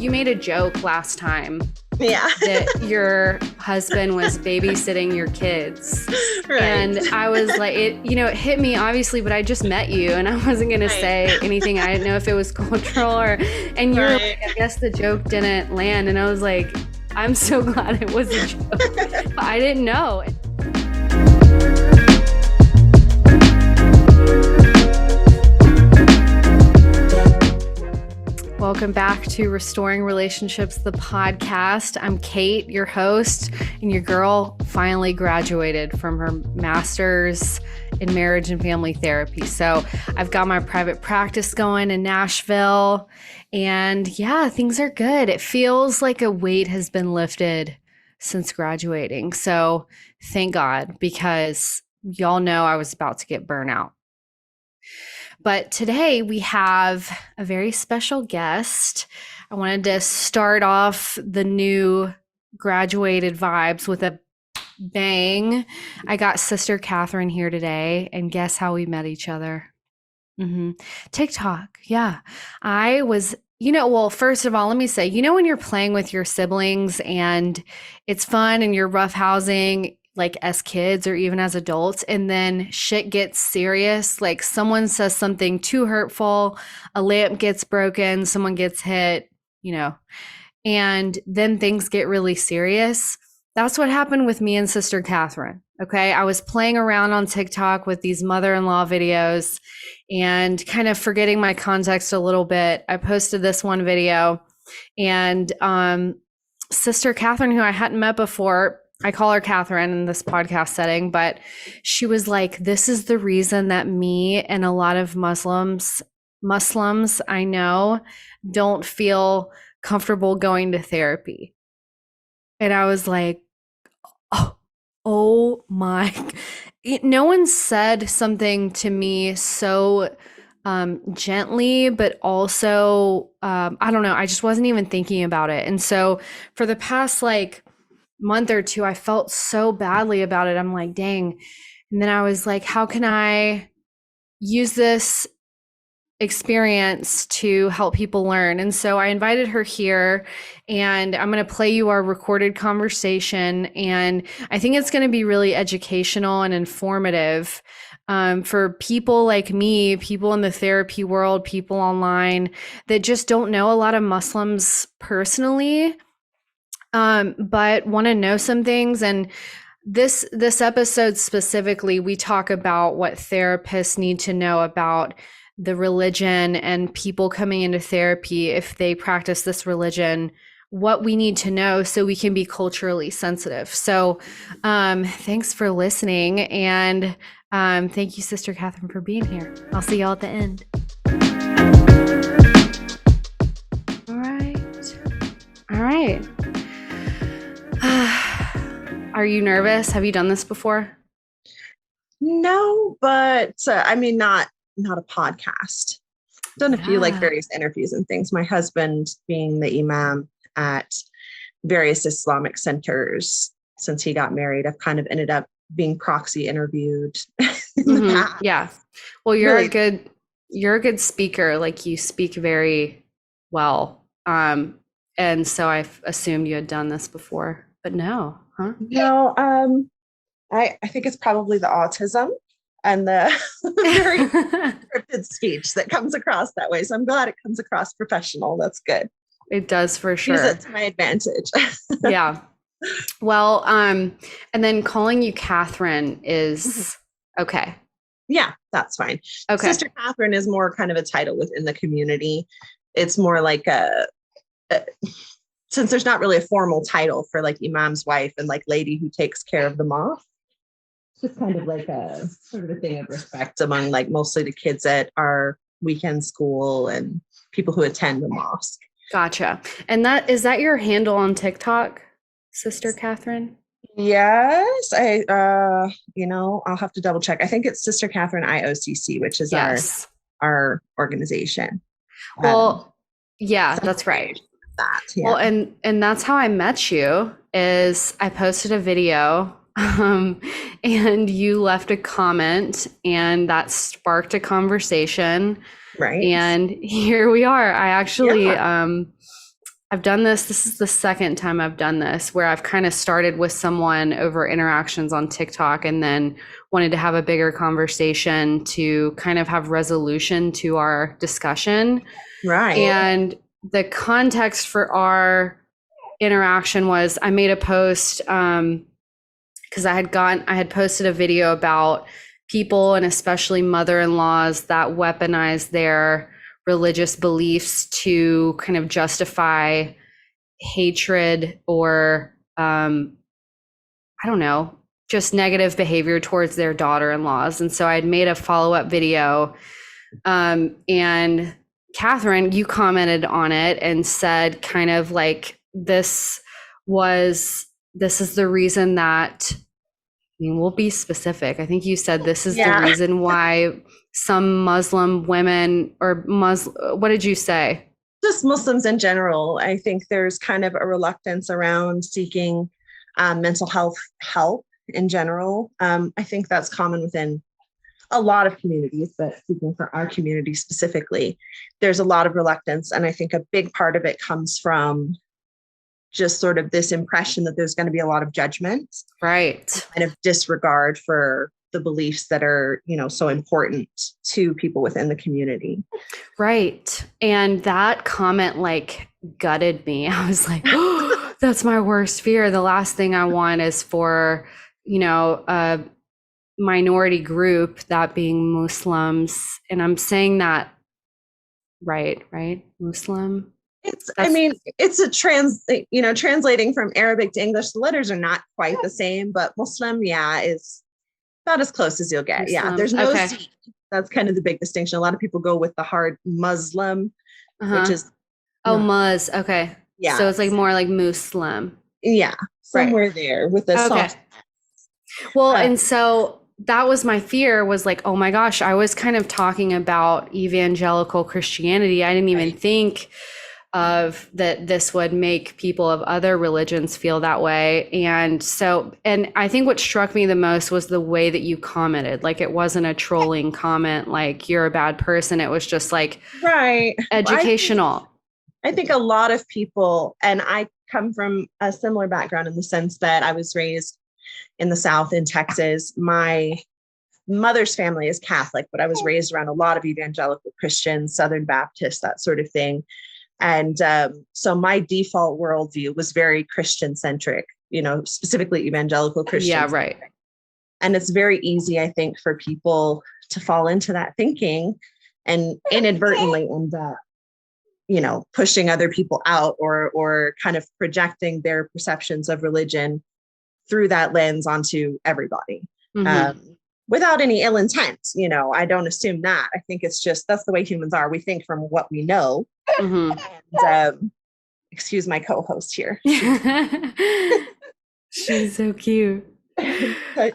you made a joke last time. Yeah. That your husband was babysitting your kids. Right. And I was like, it hit me obviously, but I just met you and I wasn't going to say anything. I didn't know if it was cultural and you're like, I guess the joke didn't land. And I was like, I'm so glad it was a joke. But I didn't know. Welcome back to Restoring Relationships, the podcast. I'm Kate, your host, and your girl finally graduated from her master's in marriage and family therapy. So I've got my private practice going in Nashville, and yeah, things are good. It feels like a weight has been lifted since graduating. So thank God, because y'all know I was about to get burnout. But today we have a very special guest. I wanted to start off the new graduated vibes with a bang. I got Sister Kathryn here today, and guess how we met each other? TikTok. Yeah. I was, well, first of all, let me say, when you're playing with your siblings and it's fun and you're roughhousing, like as kids or even as adults, and then shit gets serious, like someone says something too hurtful, a lamp gets broken, someone gets hit, and then things get really serious. That's what happened with me and Sister Kathryn. Okay. I was playing around on TikTok with these mother-in-law videos and kind of forgetting my context a little bit. I posted this one video, and Sister Kathryn, who I hadn't met before, I call her Kathryn in this podcast setting, but she was like, this is the reason that me and a lot of Muslims I know don't feel comfortable going to therapy. And I was like, oh my, no one said something to me so gently, but also, I don't know, I just wasn't even thinking about it. And so for the past month or two, I felt so badly about it. I'm like, dang. And then I was like, how can I use this experience to help people learn? And so I invited her here, and I'm going to play you our recorded conversation. And I think it's going to be really educational and informative for people like me, people in the therapy world, people online that just don't know a lot of Muslims personally, but want to know some things. And this episode specifically, we talk about what therapists need to know about the religion and people coming into therapy if they practice this religion, what we need to know so we can be culturally sensitive. So thanks for listening, and thank you, Sister Kathryn, for being here. I'll see y'all at the end. All right. Are you nervous? Have you done this before? No, but not a podcast. I've done a few various interviews and things. My husband, being the imam at various Islamic centers since he got married, I've kind of ended up being proxy interviewed in the past. Yeah. Well, you're a good speaker. Like, you speak very well. And so I've assumed you had done this before, but no, huh? No, I think it's probably the autism and the very scripted speech that comes across that way. So I'm glad it comes across professional. That's good. It does, for sure. Use it to my advantage. Yeah. Well, and then calling you Kathryn is okay. Yeah, that's fine. Okay. Sister Kathryn is more kind of a title within the community. It's more like since there's not really a formal title for imam's wife and lady who takes care of the mosque. It's just kind of like a sort of a thing of respect among mostly the kids at our weekend school and people who attend the mosque. Gotcha. And is that your handle on TikTok, Sister Kathryn? Yes. I'll have to double check. I think it's Sister Kathryn IOCC, which is our organization. Well, yeah, that's right. Well, and that's how I met you. Is I posted a video and you left a comment, and that sparked a conversation. Right. And here we are. I actually I've done this. This is the second time I've done this where I've kind of started with someone over interactions on TikTok and then wanted to have a bigger conversation to kind of have resolution to our discussion. Right. And the context for our interaction was I made a post because I had posted a video about people and especially mother-in-laws that weaponize their religious beliefs to kind of justify hatred or I don't know, just negative behavior towards their daughter-in-laws. And so I'd made a follow-up video, and Kathryn, you commented on it and said kind of like this is the reason that, I mean, we'll be specific. I think you said this is the reason why some Muslim women or what did you say? Just Muslims in general. I think there's kind of a reluctance around seeking mental health help in general. I think that's common within a lot of communities, but speaking for our community specifically, there's a lot of reluctance. And I think a big part of it comes from just sort of this impression that there's going to be a lot of judgment, right, kind of disregard for the beliefs that are, so important to people within the community. Right. And that comment like gutted me. I was like, oh, that's my worst fear. The last thing I want is for, a minority group, that being Muslims. And I'm saying that right? Muslim. It's a translating from Arabic to English, the letters are not quite the same, but Muslim, is about as close as you'll get. Muslim. Yeah, there's no C. That's kind of the big distinction. A lot of people go with the hard Muslim, which is Muz. Okay. Yeah. So it's like more like Muslim. Yeah, somewhere there with the soft. Well, and so that was my fear, was like, oh my gosh, I was kind of talking about evangelical Christianity. I didn't even think of that this would make people of other religions feel that way. And I think what struck me the most was the way that you commented. Like, it wasn't a trolling comment, like you're a bad person. It was just like, right, educational. I think a lot of people, and I come from a similar background in the sense that I was raised in the South in Texas. My mother's family is Catholic, but I was raised around a lot of evangelical Christians, Southern Baptists, that sort of thing. And so my default worldview was very Christian centric, specifically evangelical Christians. Yeah, right. And it's very easy, I think, for people to fall into that thinking and inadvertently end up, pushing other people out or kind of projecting their perceptions of religion through that lens onto everybody. Without any ill intent. I don't assume that. I think it's just, that's the way humans are. We think from what we know. And, excuse my co-host here. She's so cute. But, but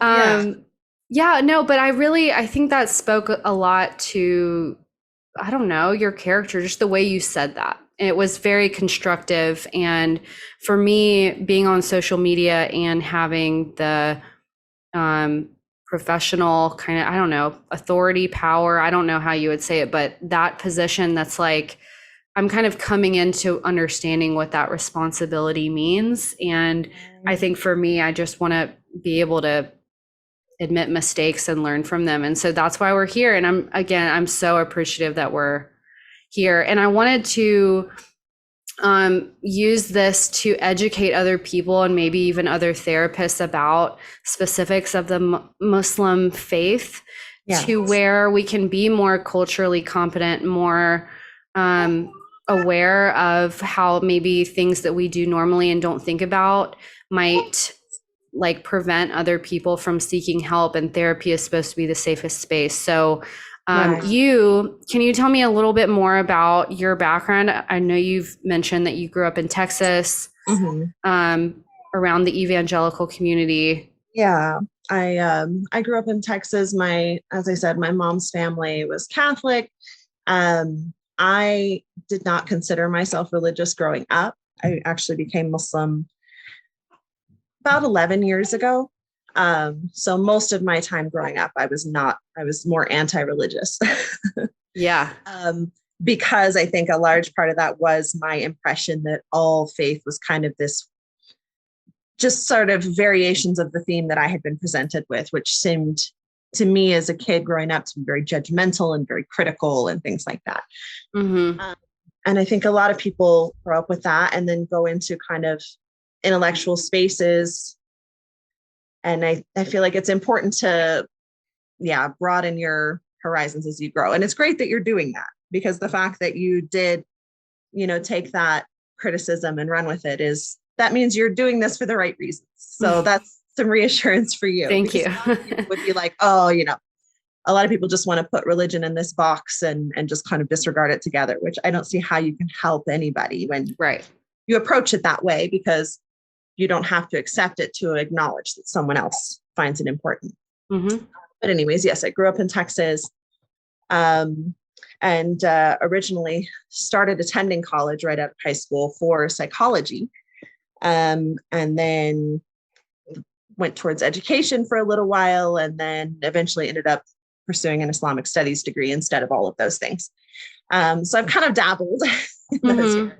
I think that spoke a lot to, I don't know, your character, just the way you said that. It was very constructive. And for me, being on social media and having the professional kind of, I don't know, authority, power, I don't know how you would say it, but that position that's like, I'm kind of coming into understanding what that responsibility means. And I think for me, I just want to be able to admit mistakes and learn from them. And so that's why we're here. And I'm so appreciative that we're here. And I wanted to use this to educate other people and maybe even other therapists about specifics of the Muslim faith, to where we can be more culturally competent, more aware of how maybe things that we do normally and don't think about might like prevent other people from seeking help. And therapy is supposed to be the safest space. So can you tell me a little bit more about your background? I know you've mentioned that you grew up in Texas, around the evangelical community. Yeah, I grew up in Texas. As I said, my mom's family was Catholic. I did not consider myself religious growing up. I actually became Muslim about 11 years ago. So most of my time growing up, I was more anti-religious. Yeah. because I think a large part of that was my impression that all faith was kind of this just sort of variations of the theme that I had been presented with, which seemed to me as a kid growing up to be very judgmental and very critical and things like that. Mm-hmm. And I think a lot of people grow up with that and then go into kind of intellectual spaces. And I feel like it's important to, broaden your horizons as you grow. And it's great that you're doing that, because the fact that you did, take that criticism and run with it that means you're doing this for the right reasons. So that's some reassurance for you. Thank you. A lot of people would be like, oh, a lot of people just want to put religion in this box and just kind of disregard it together, which I don't see how you can help anybody when you approach it that way, because you don't have to accept it to acknowledge that someone else finds it important. Mm-hmm. But anyways, yes, I grew up in Texas, and originally started attending college right out of high school for psychology, and then went towards education for a little while, and then eventually ended up pursuing an Islamic studies degree instead of all of those things. So I've kind of dabbled in those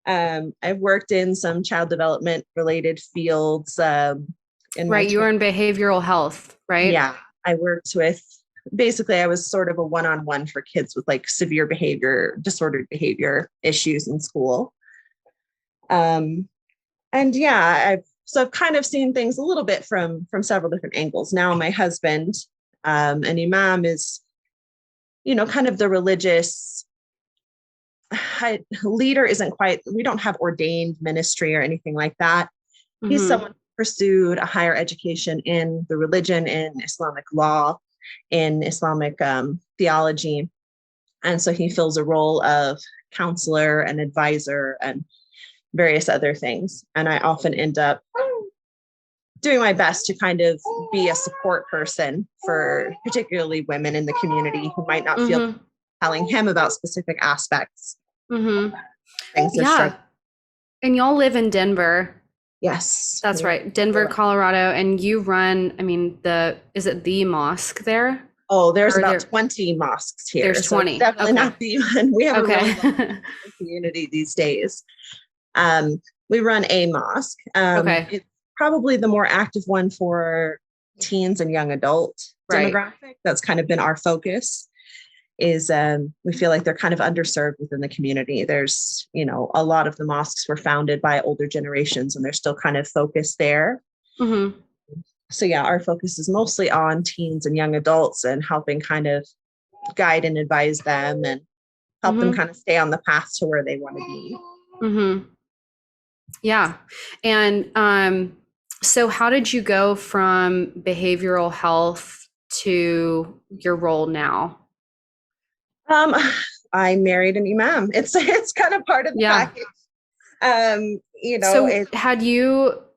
areas. I've worked in some child development related fields. You were in behavioral health, right? Yeah, I worked with, basically I was sort of a one-on-one for kids with like severe disordered behavior issues in school. And yeah, I've kind of seen things a little bit from several different angles. Now my husband, an imam, is, kind of the religious leader. We don't have ordained ministry or anything like that. Mm-hmm. He's someone who pursued a higher education in the religion, in Islamic law, in Islamic theology. And so he fills a role of counselor and advisor and various other things. And I often end up doing my best to kind of be a support person for particularly women in the community who might not feel telling him about specific aspects. Mm-hmm. Things yeah. And y'all live in Denver. Yes. That's right. Denver, Colorado. And you run, is it the mosque there? Oh, there's about 20 mosques here. There's 20. So definitely not the one. We have a really large community these days. We run a mosque. It's probably the more active one for teens and young adult demographic. That's kind of been our focus. Is we feel like they're kind of underserved within the community. There's, a lot of the mosques were founded by older generations and they're still kind of focused there. Mm-hmm. So yeah, our focus is mostly on teens and young adults and helping kind of guide and advise them and help them kind of stay on the path to where they want to be. Mm-hmm. Yeah. And so how did you go from behavioral health to your role now? I married an imam. It's kind of part of the package. So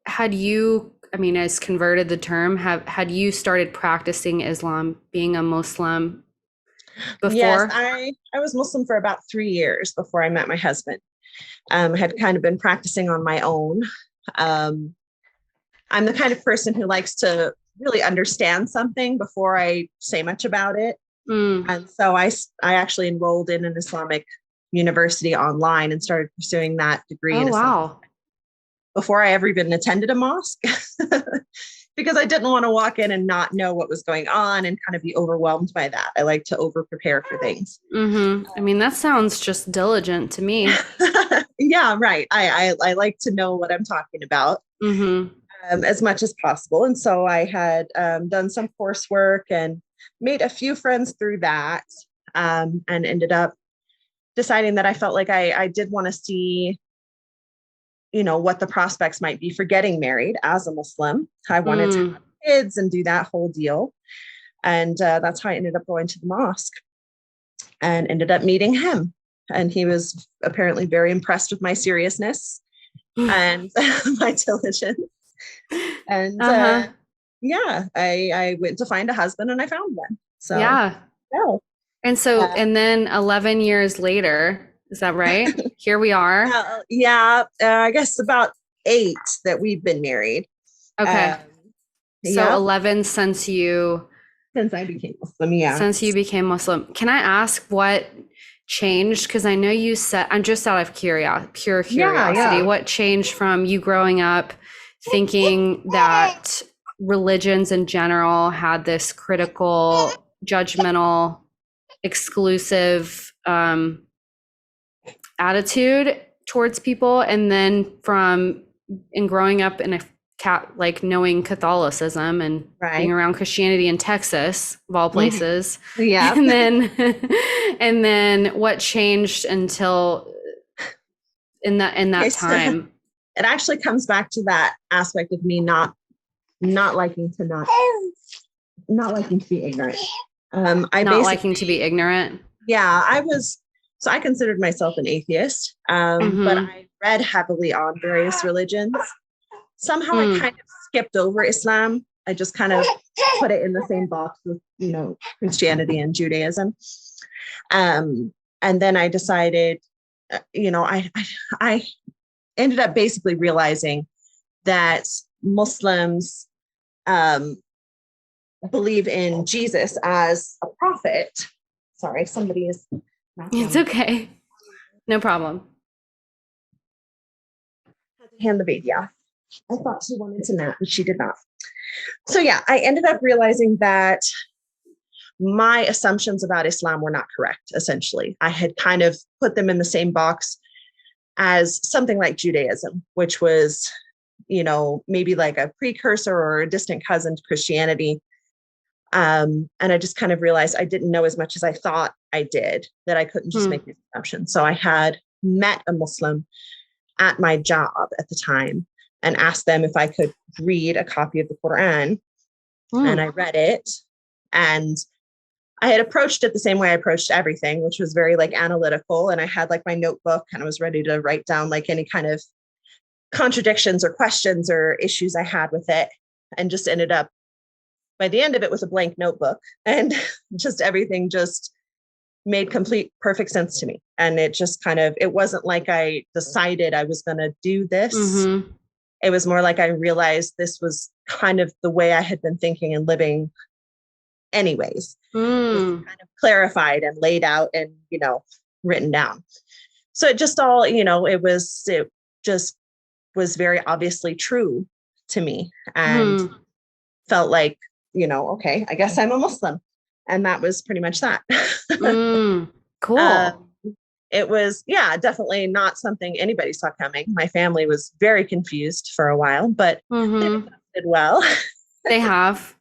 had you, as converted the term, had you started practicing Islam, being a Muslim before? Yes, I was Muslim for about 3 years before I met my husband. Had kind of been practicing on my own. I'm the kind of person who likes to really understand something before I say much about it. And so I actually enrolled in an Islamic university online and started pursuing that degree in Islam before I ever even attended a mosque, because I didn't want to walk in and not know what was going on and kind of be overwhelmed by that. I like to over prepare for things. Mm-hmm. That sounds just diligent to me. Yeah, right. I like to know what I'm talking about as much as possible. And so I had done some coursework and made a few friends through that, and ended up deciding that I felt like I did want to see, what the prospects might be for getting married as a Muslim. I wanted to have kids and do that whole deal. And that's how I ended up going to the mosque and ended up meeting him. And he was apparently very impressed with my seriousness and my diligence. And I went to find a husband and I found one. So And so, and then 11 years later, is that right? Here we are. I guess about 8 that we've been married. Okay. So 11 since I became Muslim. Yeah. Since you became Muslim. Can I ask what changed? Because I know you said, I'm just out of pure Yeah, curiosity. yeah. What changed from you growing up thinking that religions in general had this critical, judgmental, exclusive attitude towards people, and then from in growing up in a like knowing Catholicism and being Right. around Christianity in Texas, of all Mhm. places, Yeah. and then and then what changed until in that Okay, so time? it actually comes back to that aspect of me not liking to not liking to be ignorant. I Not liking to be basically, ignorant. yeah, so I considered myself an atheist, but Mm-hmm. I read heavily on various religions. Somehow I Mm. kind of skipped over Islam. I just kind of put it in the same box with, Christianity and Judaism. And then I decided, I ended up basically realizing that Muslims um, believe in Jesus as a prophet. Sorry, somebody is knocking on It's the door. okay. No problem. Hand the baby off. I thought she wanted to nap, but she did not. So yeah, I ended up realizing that my assumptions about Islam were not correct, essentially. I had kind of put them in the same box as something like Judaism, which was, maybe like a precursor or a distant cousin to Christianity. And I just kind of realized I didn't know as much as I thought I did, that I couldn't just Mm. make these assumptions. So I had met a Muslim at my job at the time and asked them if I could read a copy of the Quran. And Mm. I read it. And I had approached it the same way I approached everything, which was very like analytical. And I had like my notebook and I was ready to write down like any kind of contradictions or questions or issues I had with it. And just ended up by the end of it with a blank notebook, and just everything just made complete perfect sense to me. And it just kind of, it wasn't like I decided I was going to do this. Mm-hmm. It was more like I realized this was kind of the way I had been thinking and living anyways, just Mm. kind of clarified and laid out and, written down. So it just all, it just was very obviously true to me, and Mm. felt like, okay, I guess I'm a Muslim. And that was pretty much that. Mm. um, Cool. it was, yeah, definitely not something anybody saw coming. My family was very confused for a while, but they Mm-hmm. did well. They have.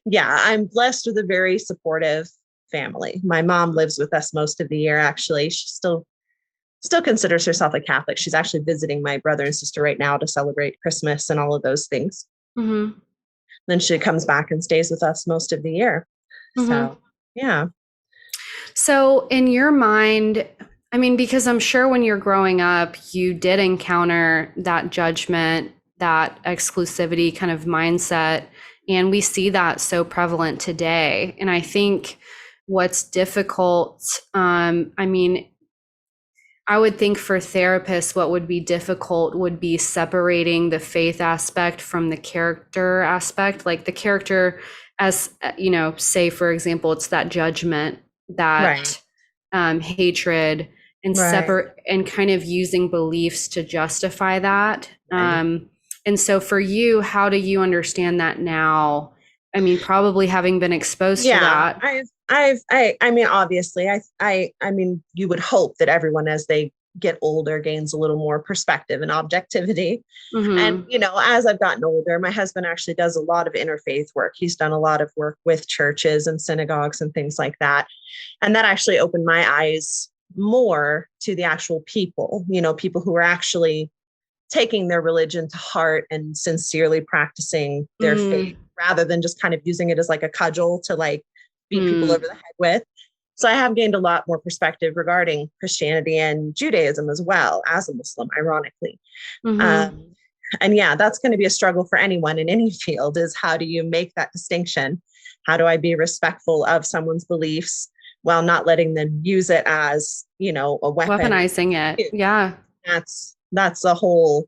Yeah, I'm blessed with a very supportive family. My mom lives with us most of the year, actually. She still considers herself a Catholic. She's actually visiting my brother and sister right now to celebrate Christmas and all of those things. Mm-hmm. Then she comes back and stays with us most of the year. Mm-hmm. So, yeah. So, in your mind, I mean, because I'm sure when you're growing up, you did encounter that judgment, that exclusivity kind of mindset. And we see that so prevalent today. And I think what's difficult, I mean, I would think for therapists, what would be difficult would be separating the faith aspect from the character aspect. Like the character, as say, for example, it's that judgment, Right. that hatred, and Right. separate, and kind of using beliefs to justify that. Right. And so for you, how do you understand that now? I mean, probably having been exposed to Yeah. that. I mean, obviously, I mean, you would hope that everyone, as they get older, gains a little more perspective and objectivity. And, Mm-hmm. as I've gotten older, my husband actually does a lot of interfaith work. He's done a lot of work with churches and synagogues and things like that. And that actually opened my eyes more to the actual people, people who are actually taking their religion to heart and sincerely practicing their faith, Mm-hmm. rather than just kind of using it as like a cudgel to like beat people over the head with. So I have gained a lot more perspective regarding Christianity and Judaism as well, as a Muslim, ironically. Mm-hmm. Um, and yeah, that's going to be a struggle for anyone in any field, is how do you make that distinction? How do I be respectful of someone's beliefs while not letting them use it as, a weapon? Weaponizing it. Yeah. That's a whole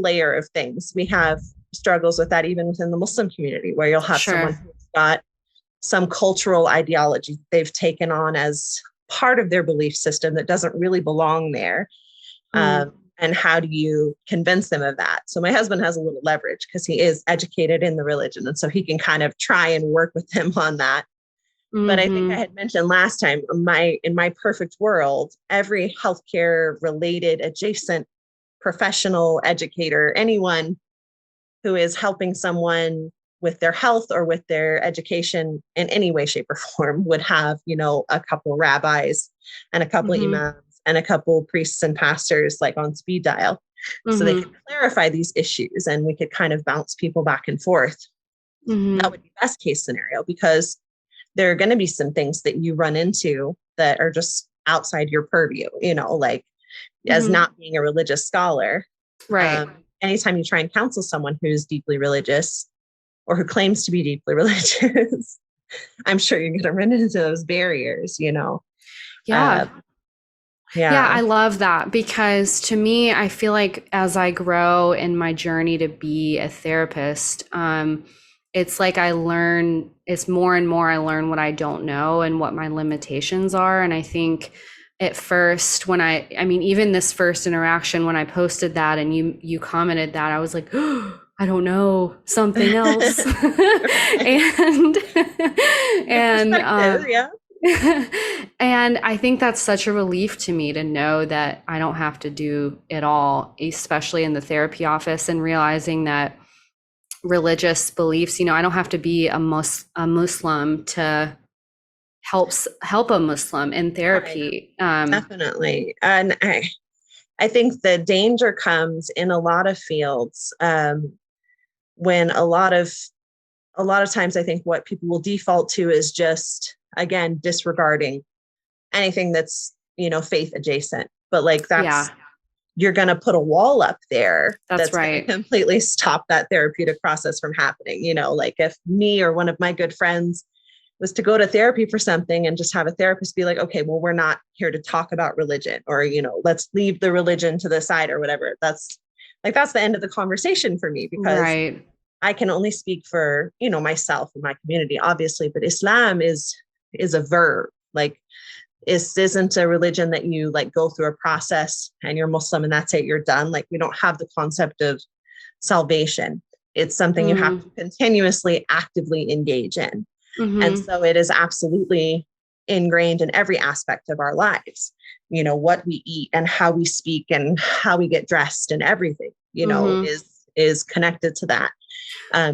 layer of things. We have struggles with that even within the Muslim community, where you'll have someone Sure. who's got some cultural ideology they've taken on as part of their belief system that doesn't really belong there. Mm. And how do you convince them of that? So my husband has a little leverage because he is educated in the religion. And so he can kind of try and work with them on that. But I think I Mm-hmm. had mentioned last time, in my perfect world, every healthcare related adjacent professional educator, anyone who is helping someone with their health or with their education in any way, shape, or form would have, a couple rabbis and a couple Mm-hmm. imams and a couple priests and pastors like on speed dial. So they Mm-hmm. could clarify these issues and we could kind of bounce people back and forth. That Mm-hmm. would be best case scenario, because there are going to be some things that you run into that are just outside your purview, like as Mm-hmm. not being a religious scholar. Right. Anytime you try and counsel someone who's deeply religious or who claims to be deeply religious, I'm sure you're going to run into those barriers. Yeah. Uh, Yeah, yeah. I love that because to me, I feel like as I grow in my journey to be a therapist, it's like it's more and more I learn what I don't know and what my limitations are. And I think at first, I mean, even this first interaction when I posted that and you commented that, I was like, oh, I don't know something else, Right. and Good and perspective. Yeah. and I think that's such a relief to me to know that I don't have to do it all, especially in the therapy office, and realizing that religious beliefs, I don't have to be a Muslim to help a Muslim in Right. therapy. Definitely. And I think the danger comes in a lot of fields, when a lot of times I think what people will default to is just, again, disregarding anything that's, faith adjacent. But like Yeah, you're going to put a wall up there that's that's going to right. completely stop that therapeutic process from happening. Like if me or one of my good friends was to go to therapy for something and just have a therapist be like, okay, well, we're not here to talk about religion, or, let's leave the religion to the side or whatever. That's the end of the conversation for me, because Right. I can only speak for, myself and my community, obviously, but Islam is a verb. Like, this isn't a religion that you like go through a process and you're Muslim and that's it, you're done. Like, we don't have the concept of salvation. It's something you have Mm, to continuously actively engage in. And mm-hmm. so it is absolutely ingrained in every aspect of our lives. What we eat and how we speak and how we get dressed and everything, Mm-hmm. is connected to that.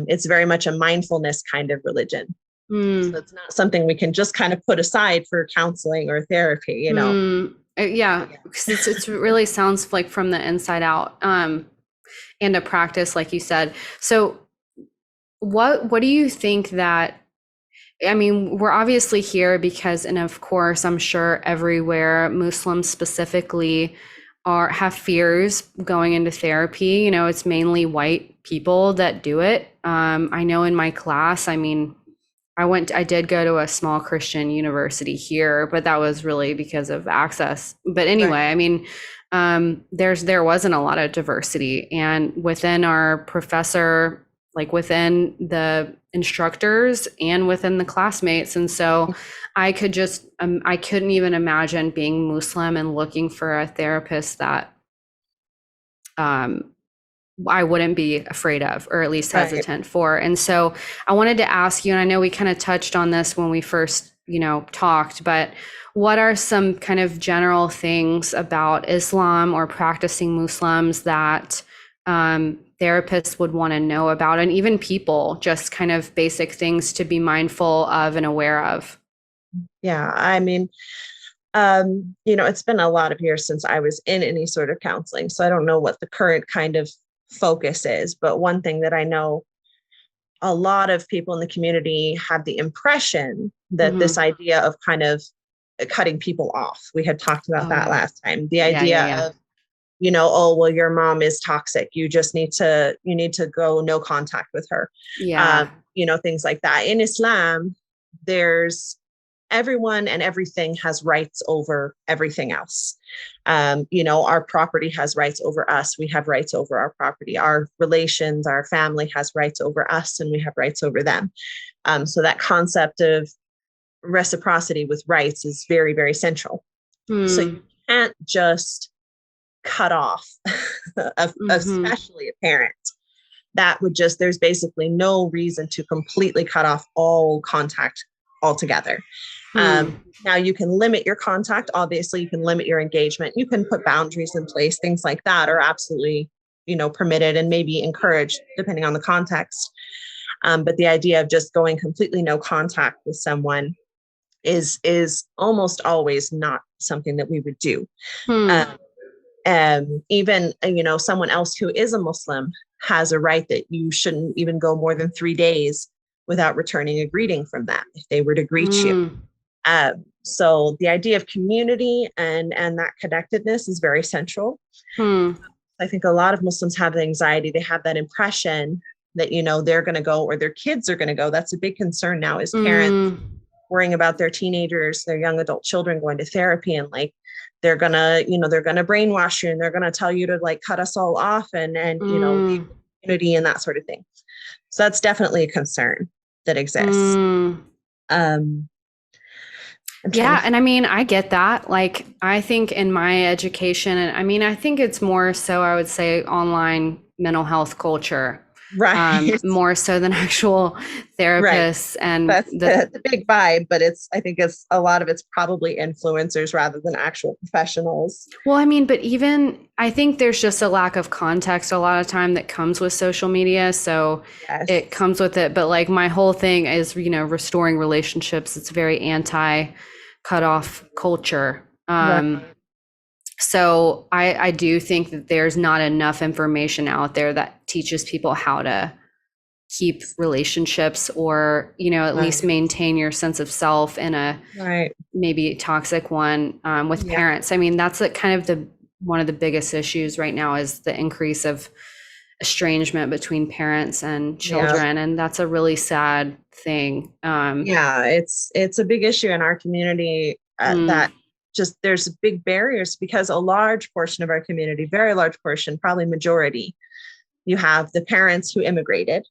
It's very much a mindfulness kind of religion. So Mm. it's not something we can just kind of put aside for counseling or therapy. Mm. Yeah, But yeah. because it really sounds like from the inside out, and a practice, like you said. So, what do you think that? I mean, we're obviously here because, and of course, I'm sure everywhere, Muslims specifically have fears going into therapy. It's mainly white people that do it. I know in my class, I mean, I did go to a small Christian university here, but that was really because of access. But anyway, I Right. mean, there wasn't a lot of diversity, and within our professor, like within the instructors and within the classmates. And so I couldn't even imagine being Muslim and looking for a therapist that um, I wouldn't be afraid of, or at least Right. hesitant for. And so I wanted to ask you, and I know we kind of touched on this when we first, talked, but what are some kind of general things about Islam or practicing Muslims that therapists would want to know about, and even people, just kind of basic things to be mindful of and aware of? Yeah. I mean, it's been a lot of years since I was in any sort of counseling. So I don't know what the current kind of focus is. But one thing that I know, a lot of people in the community have the impression that this Mm-hmm. idea of kind of cutting people off, we had talked about Oh that yeah. last time, the Yeah, yeah, idea yeah. of, oh, well, your mom is toxic, you need to go no contact with her. Yeah. Things like that. In Islam, there's everyone and everything has rights over everything else. Our property has rights over us. We have rights over our property. Our relations, our family has rights over us, and we have rights over them. So that concept of reciprocity with rights is very, very central. So you Hmm. can't just cut off, Mm-hmm. especially a parent. That would just, there's basically no reason to completely cut off all contact altogether. Hmm. Now you can limit your contact. Obviously, you can limit your engagement. You can put boundaries in place. Things like that are absolutely, permitted and maybe encouraged depending on the context. But the idea of just going completely no contact with someone is almost always not something that we would do. Hmm. Um, Even someone else who is a Muslim has a right that you shouldn't even go more than 3 days without returning a greeting from them if they were to greet you. Hmm. So the idea of community and that connectedness is very central. Hmm. I think a lot of Muslims have the anxiety. They have that impression that, they're going to go or their kids are going to go. That's a big concern now as parents Hmm. worrying about their teenagers, their young adult children going to therapy, and like they're gonna brainwash you and they're gonna tell you to like cut us all off and leave Hmm. the community and that sort of thing. So that's definitely a concern that exists. Hmm. Um, I'm trying to Yeah, and I mean, I get that. Like, I think in my education, and I mean, I think it's more so, I would say, online mental health culture, right, more so than actual right. therapists. And That's the big vibe, but I think it's a lot of it's probably influencers rather than actual professionals. well, I mean, but even I think there's just a lack of context a lot of time that comes with social media. So it Yes. comes with it. But like my whole thing is, restoring relationships. It's very anti cut off culture. Right. So I do think that there's not enough information out there that teaches people how to keep relationships or, at least Right. maintain your sense of self in a Right. maybe toxic one with Yeah. parents. I mean, that's kind of the one of the biggest issues right now is the increase of estrangement between parents and Yeah. children. And that's a really sad thing. Yeah, it's a big issue in our community, Mm, that just there's big barriers because a large portion of our community, very large portion, probably majority, you have the parents who immigrated,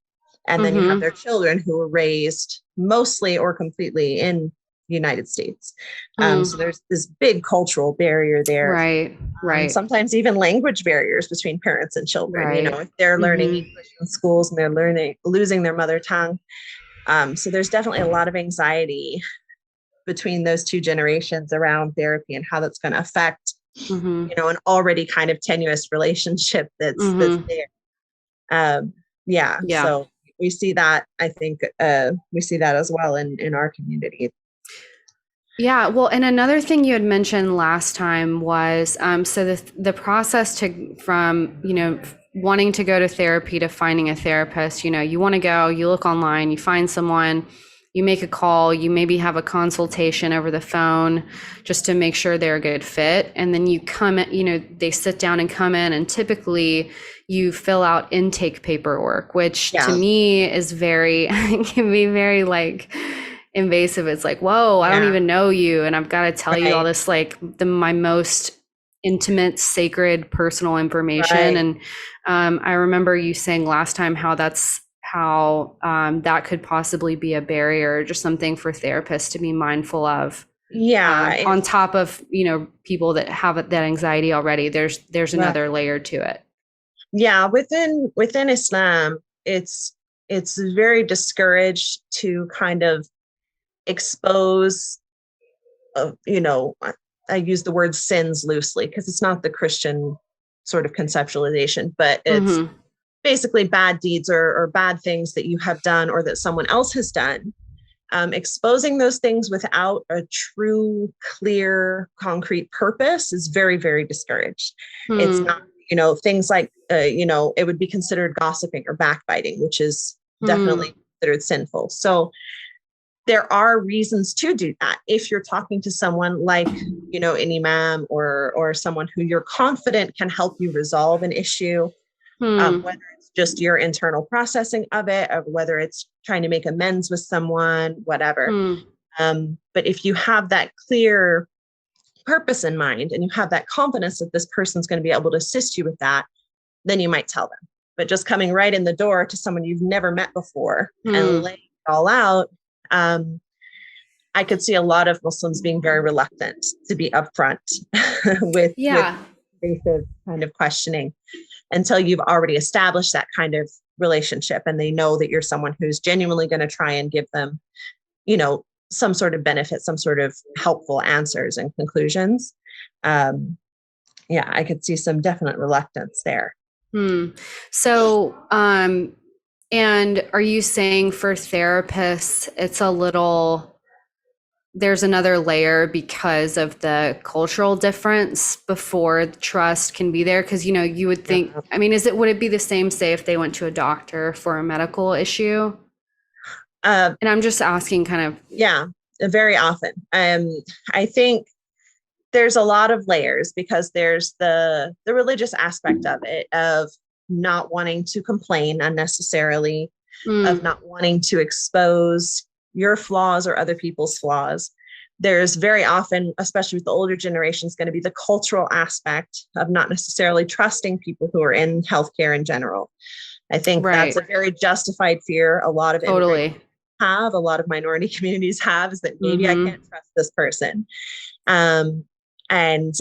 and then you have mm-hmm. their children who were raised mostly or completely in the United States. So Mm, there's this big cultural barrier there. right, right, Sometimes even language barriers between parents and children. right. If they're learning Mm-hmm. English in schools and they're learning losing their mother tongue, so there's definitely a lot of anxiety between those two generations around therapy and how that's going to affect, Mm-hmm. an already kind of tenuous relationship that's Mm-hmm. there. Yeah. Yeah. So we see that, I think, we see that as well in our community. Yeah, well, and another thing you had mentioned last time was so the process to from wanting to go to therapy to finding a therapist. You want to go, you look online, you find someone, you make a call, you maybe have a consultation over the phone just to make sure they're a good fit, and then you come in, they sit down and come in, and typically you fill out intake paperwork, which to Yeah. me is very can be very like invasive. It's like, whoa, I don't Yeah. even know you, and I've got to tell you all Right. this like my most intimate, sacred, personal information. Right. And I remember you saying last time how that could possibly be a barrier, just something for therapists to be mindful of. Yeah. On top of people that have that anxiety already, there's another Right. layer to it. Yeah. Within Islam, it's very discouraged to kind of expose, I use the word sins loosely because it's not the Christian sort of conceptualization, but it's Mm-hmm. basically bad deeds or bad things that you have done or that someone else has done. Exposing those things without a true, clear, concrete purpose is very, very discouraged. It's Hmm. not, things like, it would be considered gossiping or backbiting, which is Hmm. definitely considered sinful. So there are reasons to do that. If you're talking to someone like, an imam or someone who you're confident can help you resolve an issue, Hmm. whether it's just your internal processing of it, or whether it's trying to make amends with someone, whatever. Hmm. But if you have that clear purpose in mind and you have that confidence that this person's going to be able to assist you with that, then you might tell them. But just coming right in the door to someone you've never met before and Hmm. laying all out, um, I could see a lot of Muslims being very reluctant to be upfront with Yeah. invasive kind of questioning until you've already established that kind of relationship and they know that you're someone who's genuinely going to try and give them, some sort of benefit, some sort of helpful answers and conclusions. Um, yeah, I could see some definite reluctance there. Hmm. So, and are you saying for therapists, it's a little, there's another layer because of the cultural difference before the trust can be there? Because, you would think, Yeah. I mean, would it be the same, say, if they went to a doctor for a medical issue? Uh, And I'm just asking kind of, yeah, very often. I think there's a lot of layers because there's the religious aspect of it, of not wanting to complain unnecessarily, of mm, not wanting to expose your flaws or other people's flaws. There's very often, especially with the older generations, going to be the cultural aspect of not necessarily trusting people who are in healthcare in general. I think that's right, a very justified fear a lot of immigrant totally. have, a lot of minority communities have, is that maybe I Mm-hmm. can't trust this person. Um, and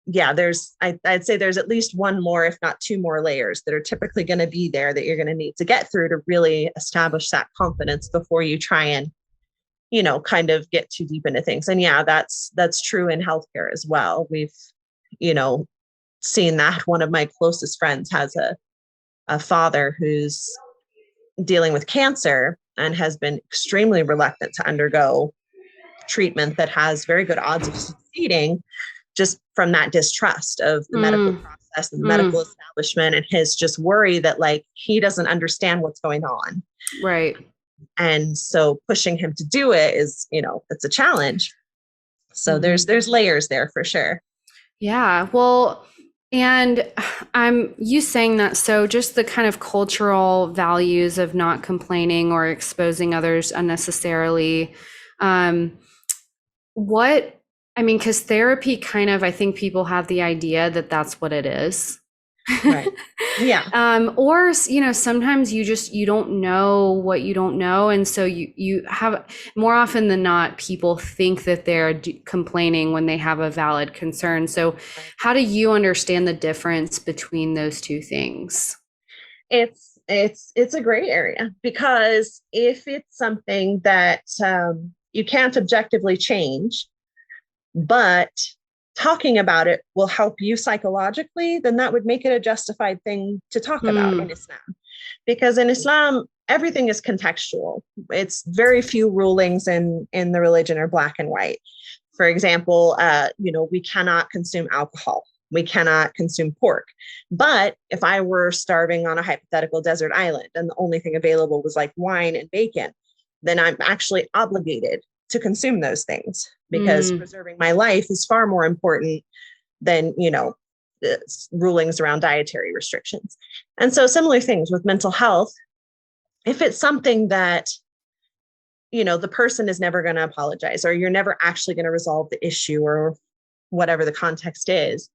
yeah, I'd say there's at least one more, if not two more layers that are typically going to be there that you're going to need to get through to really establish that confidence before you try and, kind of get too deep into things. And yeah, that's true in healthcare as well. We've, you know, seen that. One of my closest friends has a father who's dealing with cancer and has been extremely reluctant to undergo treatment that has very good odds of succeeding, just from that distrust of the medical Mm, process and the medical mm, establishment, and his just worry that like he doesn't understand what's going on. right. And so pushing him to do it is, it's a challenge. So there's Mm-hmm. there's layers there for sure. Yeah, well, and I'm you saying that, so just the kind of cultural values of not complaining or exposing others unnecessarily. Um, what, I mean, because therapy kind of, I think people have the idea that that's what it is. Right. Yeah. Or, sometimes you don't know what you don't know. And so you have, more often than not, people think that they're complaining when they have a valid concern. So how do you understand the difference between those two things? It's a gray area because if it's something that you can't objectively change, but talking about it will help you psychologically, then that would make it a justified thing to talk about in Hmm. Islam. Because in Islam, everything is contextual. It's very few rulings in the religion are black and white. For example, we cannot consume alcohol. We cannot consume pork. But if I were starving on a hypothetical desert island and the only thing available was like wine and bacon, then I'm actually obligated to consume those things because Mm, preserving my life is far more important than, rulings around dietary restrictions. And so similar things with mental health. If it's something that, the person is never going to apologize or you're never actually going to resolve the issue or whatever the context is,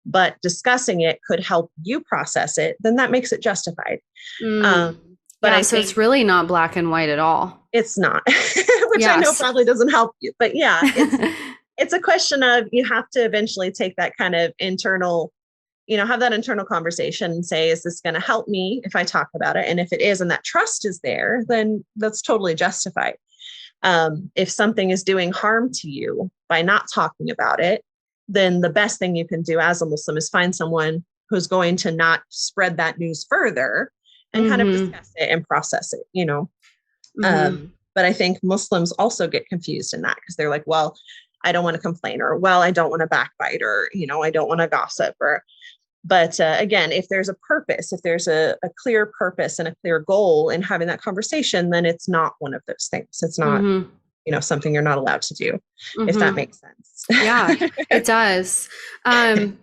but discussing it could help you process it, then that makes it justified. mm. Um, but Yeah, I so it's think really not black and white at all. it's not, which I know Yes. probably doesn't help you. But yeah, it's a question of you have to eventually take that kind of internal, have that internal conversation and say, is this going to help me if I talk about it? And if it is, and that trust is there, then that's totally justified. If something is doing harm to you by not talking about it, then the best thing you can do as a Muslim is find someone who's going to not spread that news further and kind of Mm-hmm. discuss it and process it. Mm-hmm. But I think Muslims also get confused in that because they're like, well, I don't want to complain, or well, I don't want to backbite, or I don't want to gossip, or but again, if there's a purpose, if there's a clear purpose and a clear goal in having that conversation, then it's not one of those things. It's not, Mm-hmm. something you're not allowed to do, if that Mm-hmm. makes Yeah, sense. it does. Um,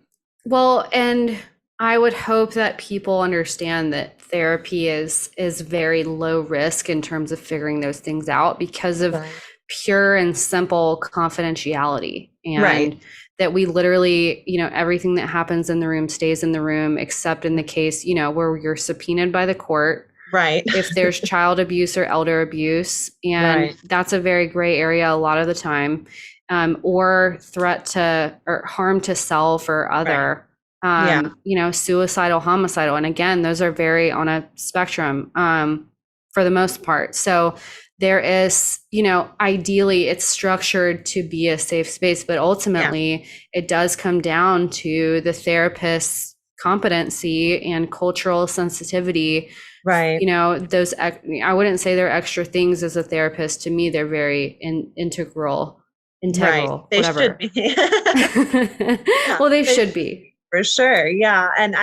well, and I would hope that people understand that therapy is very low risk in terms of figuring those things out because of Right. pure and simple confidentiality, Right. and that we literally, everything that happens in the room stays in the room, except in the case, where you're subpoenaed by the court. Right. if there's child abuse or elder abuse. And Right. that's a very gray area a lot of the time, or threat to or harm to self or Right. other, Yeah. suicidal, homicidal. And again, those are very on a spectrum, for the most part. So there is, ideally it's structured to be a safe space, but Yeah. ultimately it does come down to the therapist's competency and cultural sensitivity. Right. Those, I wouldn't say they're extra things as a therapist. To me, they're very Right. integral, They should whatever. be. Yeah, Well, they they should should be. be for sure. Yeah. And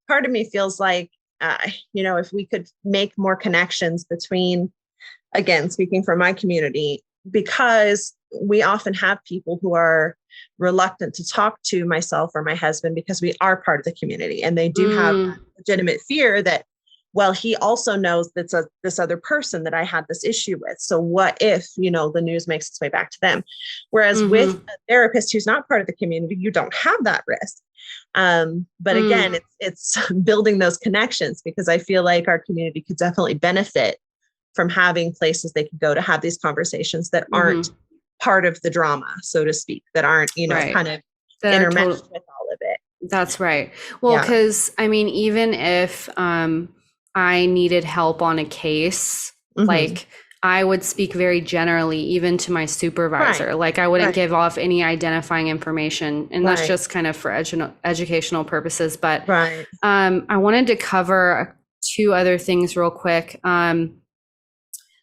part of me feels like, if we could make more connections between, again, speaking for my community, because we often have people who are reluctant to talk to myself or my husband because we are part of the community, and they do have Mm, that legitimate fear that, well, he also knows that's this other person that I had this issue with. So what if, the news makes its way back to them? Whereas with mm-hmm, a therapist who's not part of the community, you don't have that risk. But again, mm, it's building those connections, because I feel like our community could definitely benefit from having places they can go to have these conversations that aren't mm-hmm. part of the drama, so to speak, that aren't, Right. kind of That are intermeshed total. with all of it. That's right. Well, Yeah. because I mean, even if I needed help on a case, Hmm. like I would speak very generally, even to my Right. supervisor. Like I wouldn't Right. give off any identifying information, and that's Right. just kind of for educational purposes. But Right. I wanted to cover two other things real quick.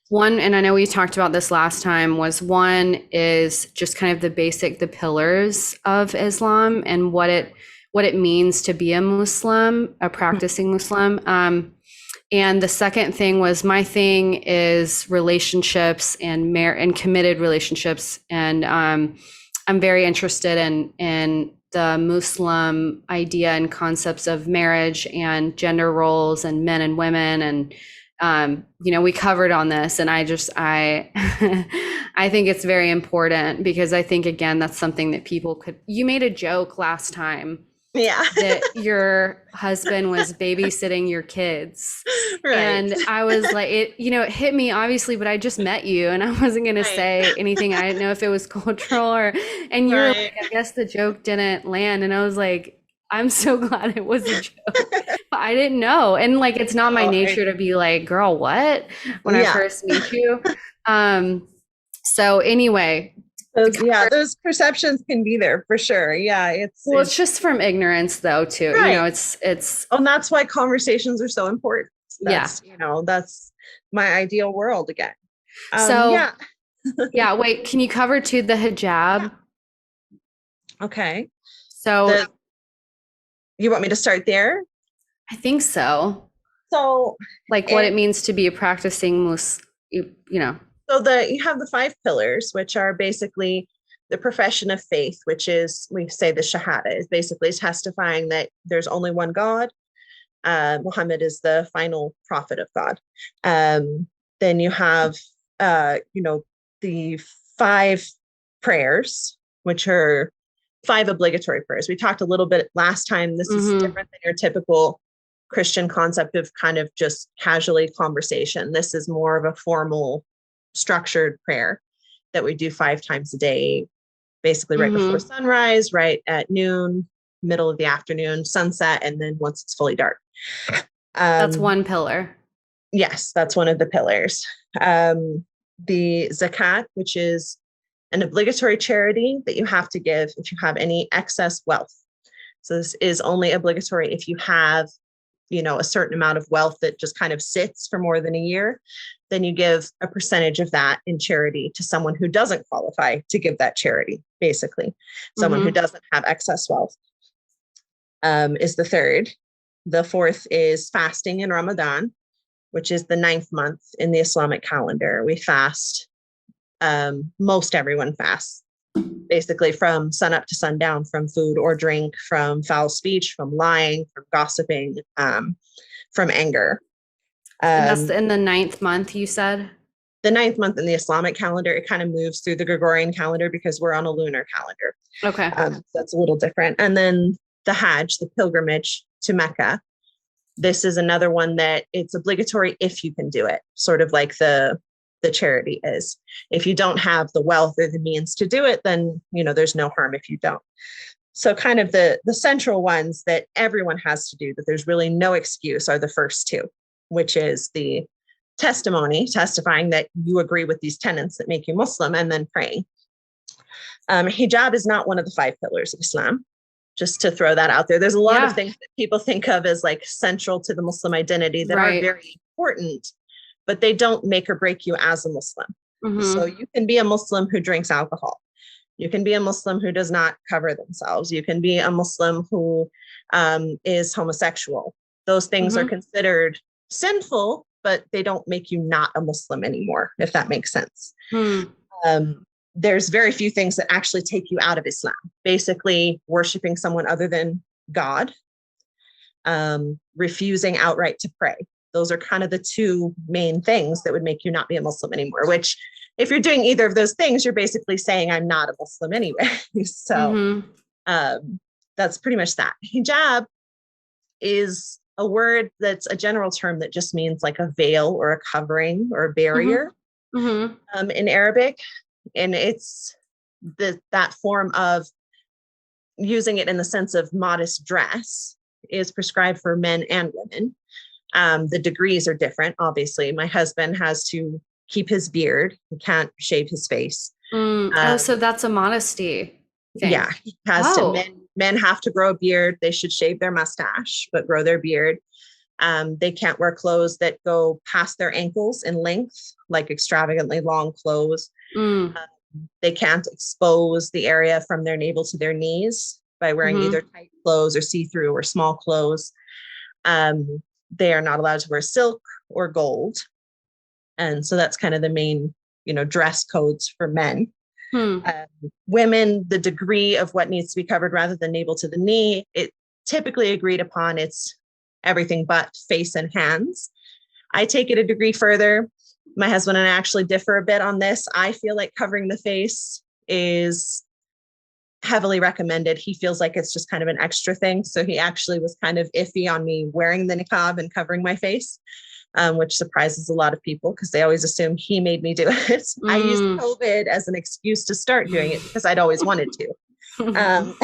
One, and I know we talked about this last time, was one is just kind of the pillars of Islam and what it means to be a Muslim, a Mhm. practicing Muslim. And the second thing was, my thing is relationships and committed relationships. And I'm very interested in the Muslim idea and concepts of marriage and gender roles and men and women. And we covered on this, and I I think it's very important, because I think, again, that's something that you made a joke last time Yeah. that your husband was babysitting your kids. Right. And I was like, it hit me, obviously, but I just met you and I wasn't going to Right. say anything. I didn't know if it was cultural and you were like, Right. I guess the joke didn't land. And I was like, I'm so glad it was a joke, but I didn't know. And like, it's not my No, nature to be like, girl, what? When I yeah. first meet you. Um, so anyway, to Yeah, cover, those perceptions can be there for sure. Yeah, well, it's just from ignorance though, too. right. It's, And that's why conversations are so important. yeah. That's my ideal world again. So, Yeah. yeah, wait, can you cover too the Yeah. hijab? Okay. So, The You want me to start there? I think so. So Like what it it means to be a practicing Muslim. you have the five pillars, which are basically the profession of faith, which is, we say, the Shahada is basically testifying that there's only one God. Muhammad is the final prophet of God. Then you have, the five prayers, which are five obligatory prayers. We talked a little bit last time. This is Mm-hmm. different than your typical Christian concept of kind of just casually conversation. This is more of a formal, structured prayer that we do 5 times a day, basically right before Mm-hmm. sunrise, right at noon, middle of the afternoon, sunset, and then once it's fully dark. That's Um, one pillar. yes, that's one of the pillars. The zakat, which is an obligatory charity that you have to give if you have any excess wealth. So this is only obligatory if you have, a certain amount of wealth that just kind of sits for more than a year. Then you give a percentage of that in charity to someone who doesn't qualify to give that charity, basically. Someone who Mm-hmm. doesn't have excess wealth, is the third. The fourth is fasting in Ramadan, which is the ninth month in the Islamic calendar. We fast. Most everyone fasts, basically from sun up to sundown, from food or drink, from foul speech, from lying, from gossiping, from anger. And that's Um, in the ninth month, you said? the ninth month in the Islamic calendar, it kind of moves through the Gregorian calendar because we're on a lunar calendar. Okay. So that's a little different. And then the Hajj, the pilgrimage to Mecca, This is another one that it's obligatory if you can do it, sort of like the charity is. If you don't have the wealth or the means to do it, then, there's no harm if you don't. So kind of the central ones that everyone has to do, that there's really no excuse, are the first two, which is the testimony, testifying that you agree with these tenets that make you Muslim, and then praying. Hijab is not one of the 5 pillars of Islam, just to throw that out there. There's a lot of things that people think of as like central to the Muslim identity that are very important, but they don't make or break you as a Muslim. So you can be a Muslim who drinks alcohol. You can be a Muslim who does not cover themselves. You can be a Muslim who is homosexual. Those things are considered sinful, but they don't make you not a Muslim anymore, if that makes sense. There's very few things that actually take you out of Islam. Basically, worshiping someone other than God, refusing outright to pray. Those are kind of the 2 main things that would make you not be a Muslim anymore, which if you're doing either of those things, you're basically saying I'm not a Muslim anyway. So that's pretty much that. Hijab is a word that's a general term that just means like a veil or a covering or a barrier in Arabic. And it's that form of using it in the sense of modest dress is prescribed for men and women. The degrees are different. Obviously, my husband has to keep his beard. He can't shave his face. So that's a modesty thing. Yeah, he has to. Men have to grow a beard. They should shave their mustache, but grow their beard. They can't wear clothes that go past their ankles in length, like extravagantly long clothes. They can't expose the area from their navel to their knees by wearing either tight clothes or see-through or small clothes. They are not allowed to wear silk or gold. And so that's kind of the main, dress codes for men. Women, the degree of what needs to be covered rather than navel to the knee, it typically agreed upon it's everything but face and hands. I take it a degree further. My husband and I actually differ a bit on this. I feel like covering the face is heavily recommended. He feels like it's just kind of an extra thing. So he actually was kind of iffy on me wearing the niqab and covering my face, which surprises a lot of people because they always assume he made me do it. I used COVID as an excuse to start doing it because I'd always wanted to.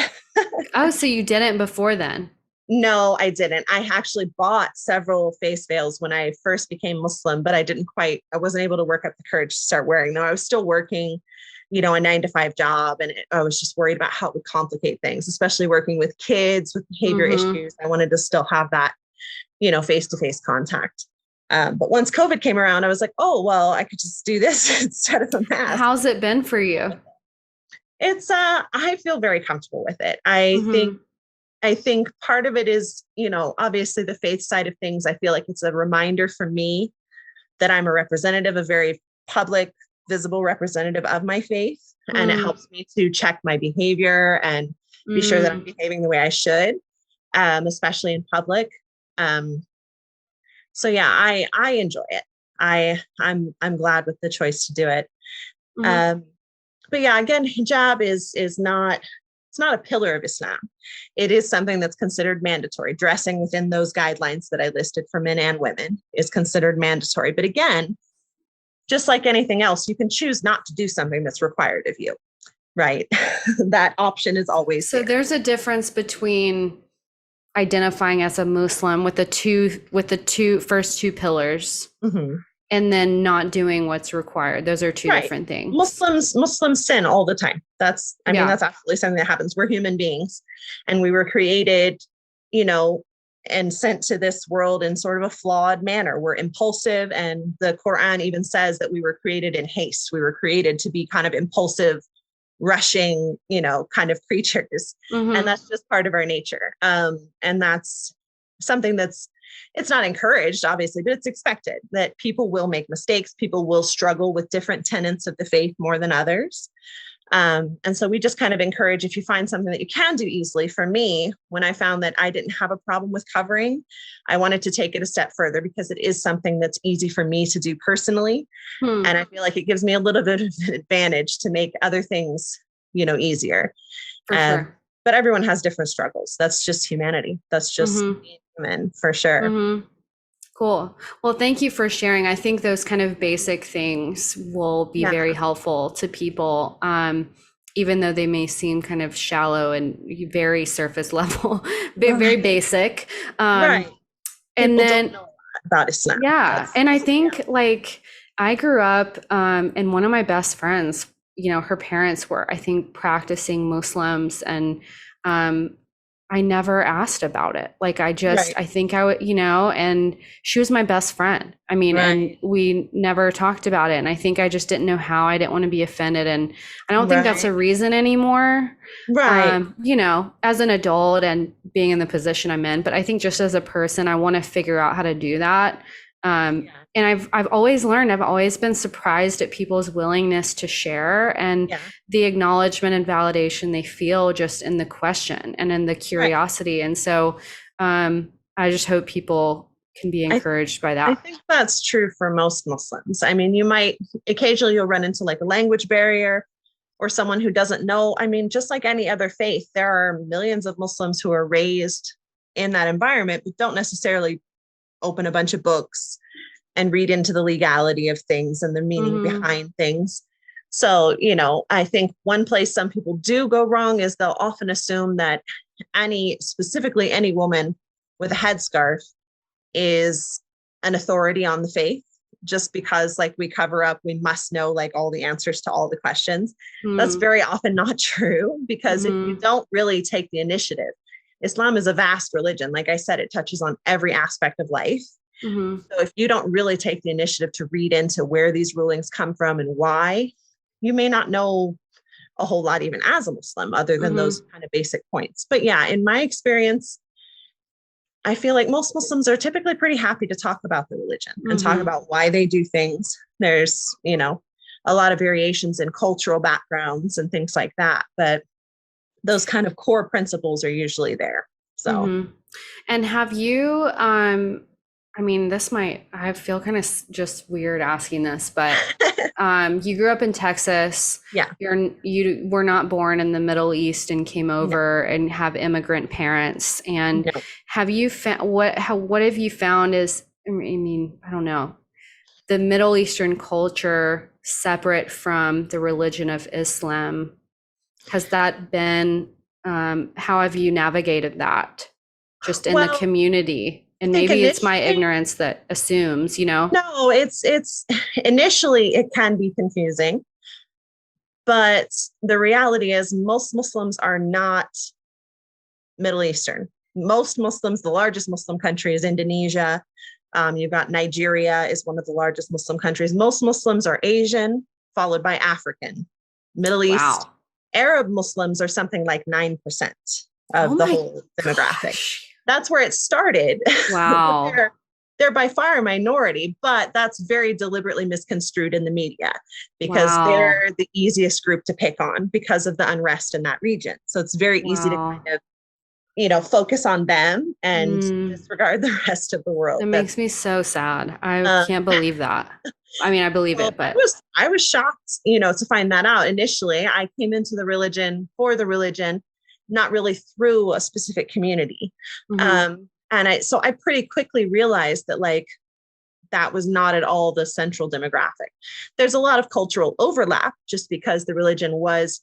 Oh, so you didn't before then? No, I didn't. I actually bought several face veils when I first became Muslim, but I wasn't able to work up the courage to start wearing them. I was still working, a 9-to-5 job. And I was just worried about how it would complicate things, especially working with kids with behavior issues. I wanted to still have that, face-to-face contact. But once COVID came around, I was like, oh, well, I could just do this instead of a mask. How's it been for you? It's, I feel very comfortable with it. I think part of it is, obviously the faith side of things. I feel like it's a reminder for me that I'm a representative, a very public, visible representative of my faith. And it helps me to check my behavior and be sure that I'm behaving the way I should, especially in public. So yeah, I enjoy it. I'm glad with the choice to do it. But yeah, again, hijab is not, it's not a pillar of Islam. It is something that's considered mandatory. Dressing within those guidelines that I listed for men and women is considered mandatory. But again, just like anything else, you can choose not to do something that's required of you, right? That option is always so there. There's a difference between identifying as a Muslim with the first two pillars and then not doing what's required. Those are two different things. Muslims sin all the time. That's absolutely something that happens. We're human beings and we were created, and sent to this world in sort of a flawed manner. We're impulsive. And the Quran even says that we were created in haste. We were created to be kind of impulsive, rushing, kind of creatures. And that's just part of our nature. And that's something it's not encouraged, obviously, but it's expected that people will make mistakes. People will struggle with different tenets of the faith more than others. And so we just kind of encourage, if you find something that you can do easily. For me, when I found that I didn't have a problem with covering, I wanted to take it a step further because it is something that's easy for me to do personally. And I feel like it gives me a little bit of an advantage to make other things, easier. For sure. but everyone has different struggles. That's just humanity. That's just Mm-hmm. being human for sure. Mm-hmm. Cool. Well, thank you for sharing. I think those kind of basic things will be Yeah. very helpful to people, even though they may seem kind of shallow and very surface level, very Right. basic. Um, Right. and People don't then, know a lot about Islam. yeah, That's and I yeah. think like I grew up, and one of my best friends, her parents were, I think, practicing Muslims, and um, I never asked about it. Like Right. I think I would, and she was my best friend. I mean, and Right. we never talked about it. And I think I just didn't know how. I didn't want to be offended. And I don't think that's Right. a reason anymore, Right. as an adult and being in the position I'm in. But I think just as a person, I want to figure out how to do that. Yeah. And I've always learned, I've always been surprised at people's willingness to share and Yeah. the acknowledgement and validation they feel just in the question and in the Right. curiosity. And so I just hope people can be I encouraged by I that. think that's true for most Muslims. I mean, you might occasionally you'll run into like a language barrier or someone who doesn't know. I mean, just like any other faith, there are millions of Muslims who are raised in that environment, but don't necessarily open a bunch of books and read into the legality of things and the meaning Mm-hmm. behind things. So, I think one place some people do go wrong is they'll often assume that specifically any woman with a headscarf is an authority on the faith just because like we cover up, we must know like all the answers to all the questions. That's very often not true because if you Mm-hmm. don't really take the initiative, Islam is a vast religion. Like I said, it touches on every aspect of life. Mm-hmm. So if you don't really take the initiative to read into where these rulings come from and why, you may not know a whole lot even as a Muslim other than those Mm-hmm. kind of basic points. But yeah, in my experience, I feel like most Muslims are typically pretty happy to talk about the religion and talk Mm-hmm. about why they do things. There's, a lot of variations in cultural backgrounds and things like that, but those kind of core principles are usually there. So, Mm-hmm. And have you, I mean, I feel kind of just weird asking this, but you grew up in Texas. yeah, You were not born in the Middle East and came no, over and have immigrant parents. And no. have you found what have you found is, I mean, I don't know, the Middle Eastern culture separate from the religion of Islam? Has that been, how have you navigated that just in the Well, community? I And think maybe it's my initially, ignorance that assumes, no, it's initially it can be confusing, but the reality is most Muslims are not Middle Eastern. Most Muslims, the largest Muslim country is Indonesia. You've got Nigeria is one of the largest Muslim countries. Most Muslims are Asian, followed by African. Middle East, wow. Arab Muslims are something like 9% Oh of the my whole demographic. gosh. That's where it started. But Wow. they're by far a minority, but that's very deliberately misconstrued in the media because Wow. they're the easiest group to pick on because of the unrest in that region. So it's very easy to Wow. kind of focus on them and Mm, disregard the rest of the world. that makes That's me so sad. I uh, can't believe that. I mean, I believe well, it, I but was I was shocked, to find that out. Initially, I came into the religion for the religion, not really through a specific community, mhm, and I pretty quickly realized that like that was not at all the central demographic. There's a lot of cultural overlap just because the religion was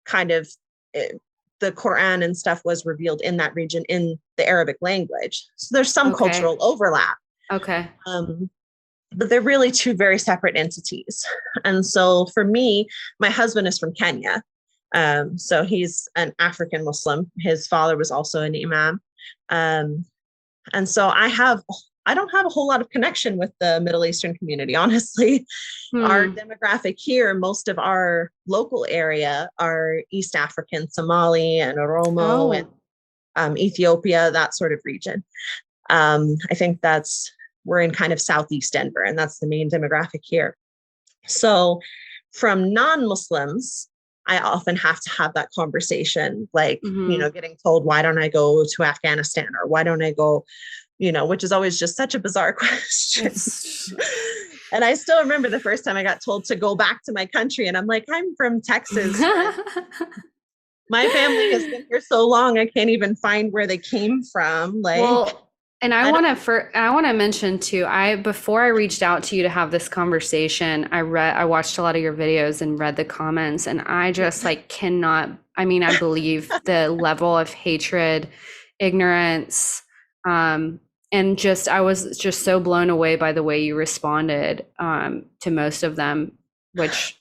kind of eh, the Quran and stuff was revealed in that region in the Arabic language. So there's some okay. cultural overlap. Okay. Um, but they're really two very separate entities. And so for me, my husband is from Kenya. So he's an African Muslim. His father was also an imam. Um, and so I don't have a whole lot of connection with the Middle Eastern community, honestly. Our Hmm. demographic here, most of our local area are East African, Somali and Oromo and Oh, Ethiopia, that sort of region. I think we're in kind of Southeast Denver, and that's the main demographic here. So from non-Muslims, I often have to have that conversation, like, mhm. getting told, why don't I go to Afghanistan or why don't I go, which is always just such a bizarre question. It's And I still remember the first time I got told to go back to my country. And I'm like, I'm from Texas. My family has been here so long, I can't even find where they came from. Like, Well, and I I don't. want to I want to mention too, I before I reached out to you to have this conversation, I watched a lot of your videos and read the comments, and I just like cannot, I mean, I believe the level of hatred, ignorance, and just I was just so blown away by the way you responded to most of them, which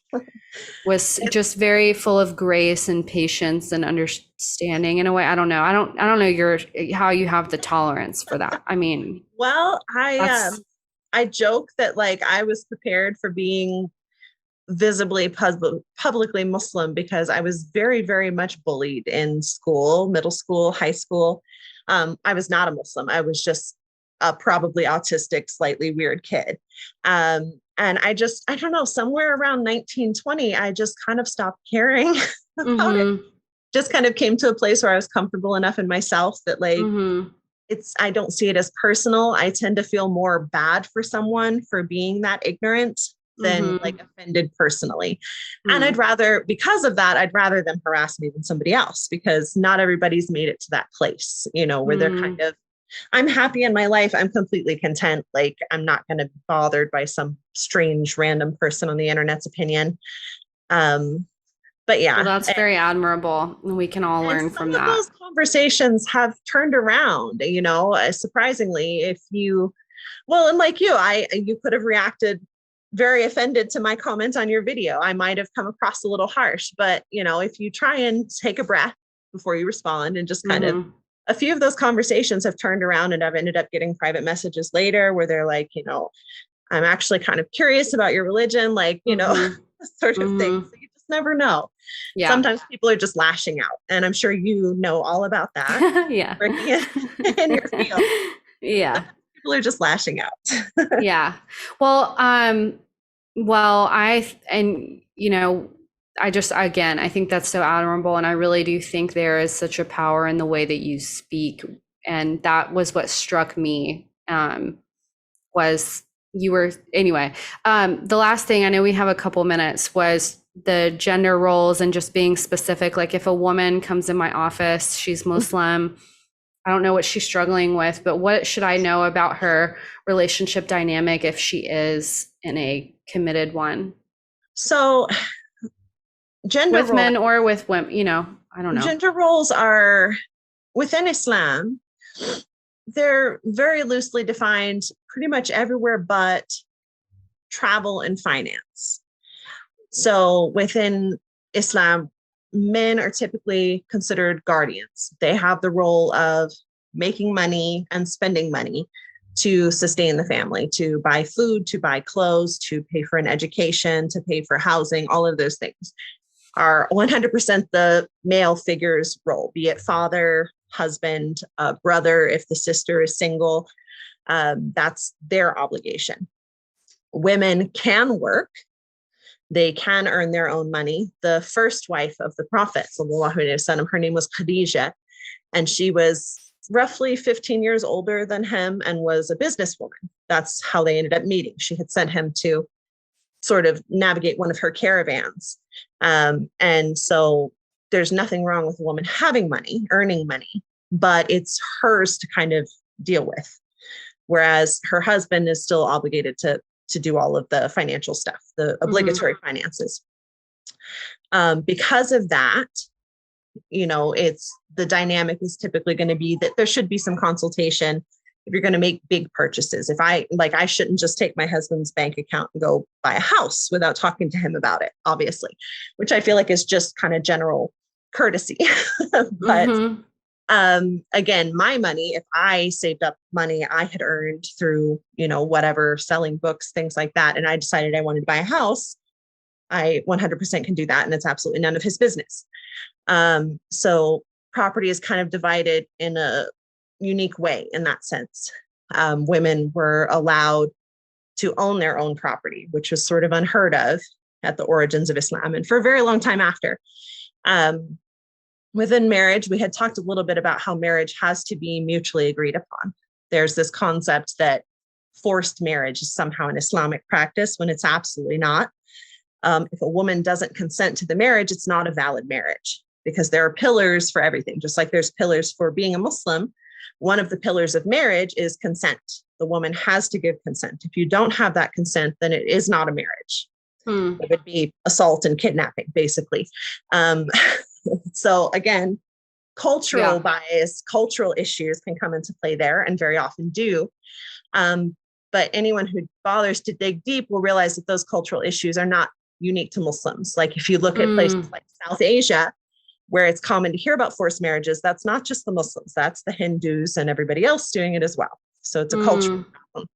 was just very full of grace and patience and understanding in a way. I don't know. I don't know your how you have the tolerance for that. I mean, Well, that's I joke that like I was prepared for being visibly publicly Muslim because I was very, very much bullied in school, middle school, high school. I was not a Muslim. I was just a probably autistic, slightly weird kid. And I don't know, somewhere around 1920, I just kind of stopped caring about it. mm-hmm, Just kind of came to a place where I was comfortable enough in myself that like mm-hmm, I don't see it as personal. I tend to feel more bad for someone for being that ignorant than mm-hmm, like offended personally. And mm-hmm, because of that, I'd rather them harass me than somebody else because not everybody's made it to that place, where they're kind mm-hmm. of, I'm happy in my life. I'm completely content. Like I'm not going to be bothered by some strange random person on the internet's opinion. Um, but Well, yeah, that's very admirable. We can all and learn some from of that. those conversations have turned around, surprisingly, if you, well, and like you could have reacted very offended to my comment on your video. I might have come across a little harsh, but if you try and take a breath before you respond and just kind of, Mm-hmm, a few of those conversations have turned around and I've ended up getting private messages later where they're like, I'm actually kind of curious about your religion, like, mm-hmm, sort of thing. mm-hmm. So you just never know. Yeah, Sometimes people are just lashing out. And I'm sure you know all about that yeah, working in your field. yeah. Sometimes people are just lashing out. Yeah. Well, well, and I just, again, I think that's so admirable. And I really do think there is such a power in the way that you speak. And that was what struck me, was you were, anyway, the last thing I know we have a couple minutes was the gender roles and just being specific. Like if a woman comes in my office, she's Muslim, I don't know what she's struggling with, but what should I know about her relationship dynamic if she is in a committed one So gender with roles, men or with women? I don't know. gender roles are within Islam, they're very loosely defined pretty much everywhere but travel and finance. So within Islam, men are typically considered guardians. They have the role of making money and spending money to sustain the family, to buy food, to buy clothes, to pay for an education, to pay for housing, all of those things are 100% the male figure's role, be it father, husband, brother, if the sister is single. That's their obligation. Women can work, they can earn their own money. The first wife of the Prophet, her name was Khadijah, and she was roughly 15 years older than him and was a businesswoman. That's how they ended up meeting. She had sent him to sort of navigate one of her caravans. And so there's nothing wrong with a woman having money, earning money, but it's hers to kind of deal with. Whereas her husband is still obligated to do all of the financial stuff, the Mm-hmm. obligatory finances. Because of that, it's the dynamic is typically going to be that there should be some consultation if you're going to make big purchases. If I shouldn't just take my husband's bank account and go buy a house without talking to him about it, obviously, which I feel like is just kind of general courtesy. But Mm-hmm. again, my money, if I saved up money I had earned through, whatever, selling books, things like that, and I decided I wanted to buy a house, I 100% can do that. And it's absolutely none of his business. So property is kind of divided in a unique way in that sense. Women were allowed to own their own property, which was sort of unheard of at the origins of Islam and for a very long time after. Within marriage, we had talked a little bit about how marriage has to be mutually agreed upon. There's this concept that forced marriage is somehow an Islamic practice when it's absolutely not. If a woman doesn't consent to the marriage, it's not a valid marriage. because there are pillars for everything. Just like there's pillars for being a Muslim, one of the pillars of marriage is consent. The woman has to give consent. If you don't have that consent, then it is not a marriage. Hmm. It would be assault and kidnapping, basically. Um, so again, cultural Yeah. bias, cultural issues can come into play there, and very often do. But anyone who bothers to dig deep will realize that those cultural issues are not unique to Muslims. Like if you look at places Mm. like South Asia, where it's common to hear about forced marriages, that's not just the Muslims, that's the Hindus and everybody else doing it as well. So it's a cultural Mm. problem.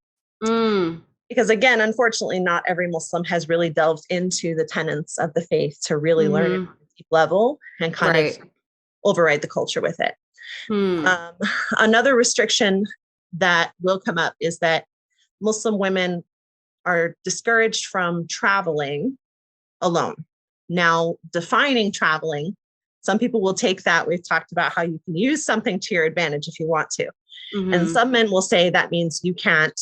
Mm. Because again, unfortunately, not every Muslim has really delved into the tenets of the faith to really learn it Hmm. on a deep level and kind of Right. override the culture with it. Hmm. Um, Another restriction that will come up is that Muslim women are discouraged from traveling alone. Now, defining traveling, some people will take that. We've talked about how you can use something to your advantage if you want to. And Hmm. some men will say that means you can't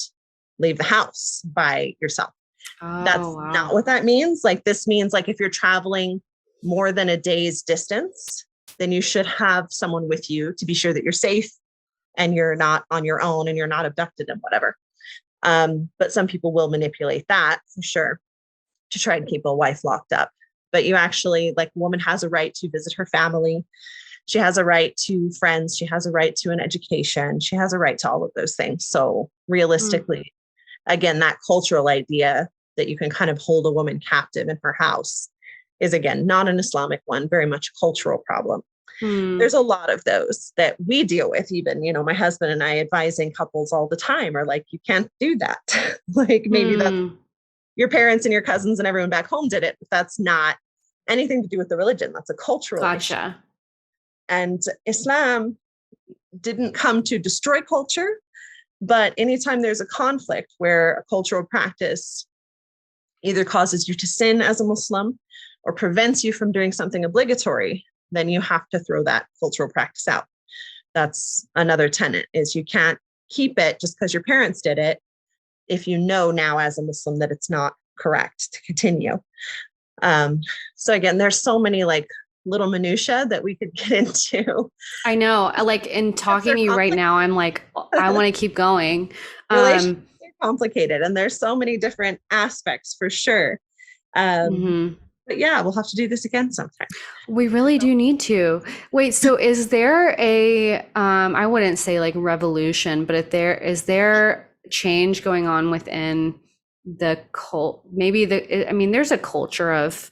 leave the house by yourself. Oh, That's not wow. what that means. Like, this means, like, if you're traveling more than a day's distance, then you should have someone with you to be sure that you're safe and you're not on your own and you're not abducted and whatever. But some people will manipulate that for sure to try and keep a wife locked up. But you actually, like, a woman has a right to visit her family. She has a right to friends. She has a right to an education. She has a right to all of those things. So Mm. realistically, again, that cultural idea that you can kind of hold a woman captive in her house is, again, not an Islamic one, very much a cultural problem. Mm. There's a lot of those that we deal with. Even, my husband and I advising couples all the time are like, you can't do that. Like, maybe that's Mm. your parents and your cousins and everyone back home did it, but that's not anything to do with the religion. That's a cultural issue. Gotcha. And Islam didn't come to destroy culture, but anytime there's a conflict where a cultural practice either causes you to sin as a Muslim or prevents you from doing something obligatory, then you have to throw that cultural practice out. That's another tenet, is you can't keep it just because your parents did it if you know now as a Muslim that it's not correct to continue. So again, there's so many like little minutia that we could get into. I know. I like in Relationships talking are to you right complicated. now, I'm like, I want to keep going. Relationships Um, are complicated, and there's so many different aspects for sure. Um, mhm. but yeah, we'll have to do this again sometime. We really So, do need to. Wait, so is there a, I wouldn't say like revolution, but if there is there change going on within the cult, maybe I mean, there's a culture of,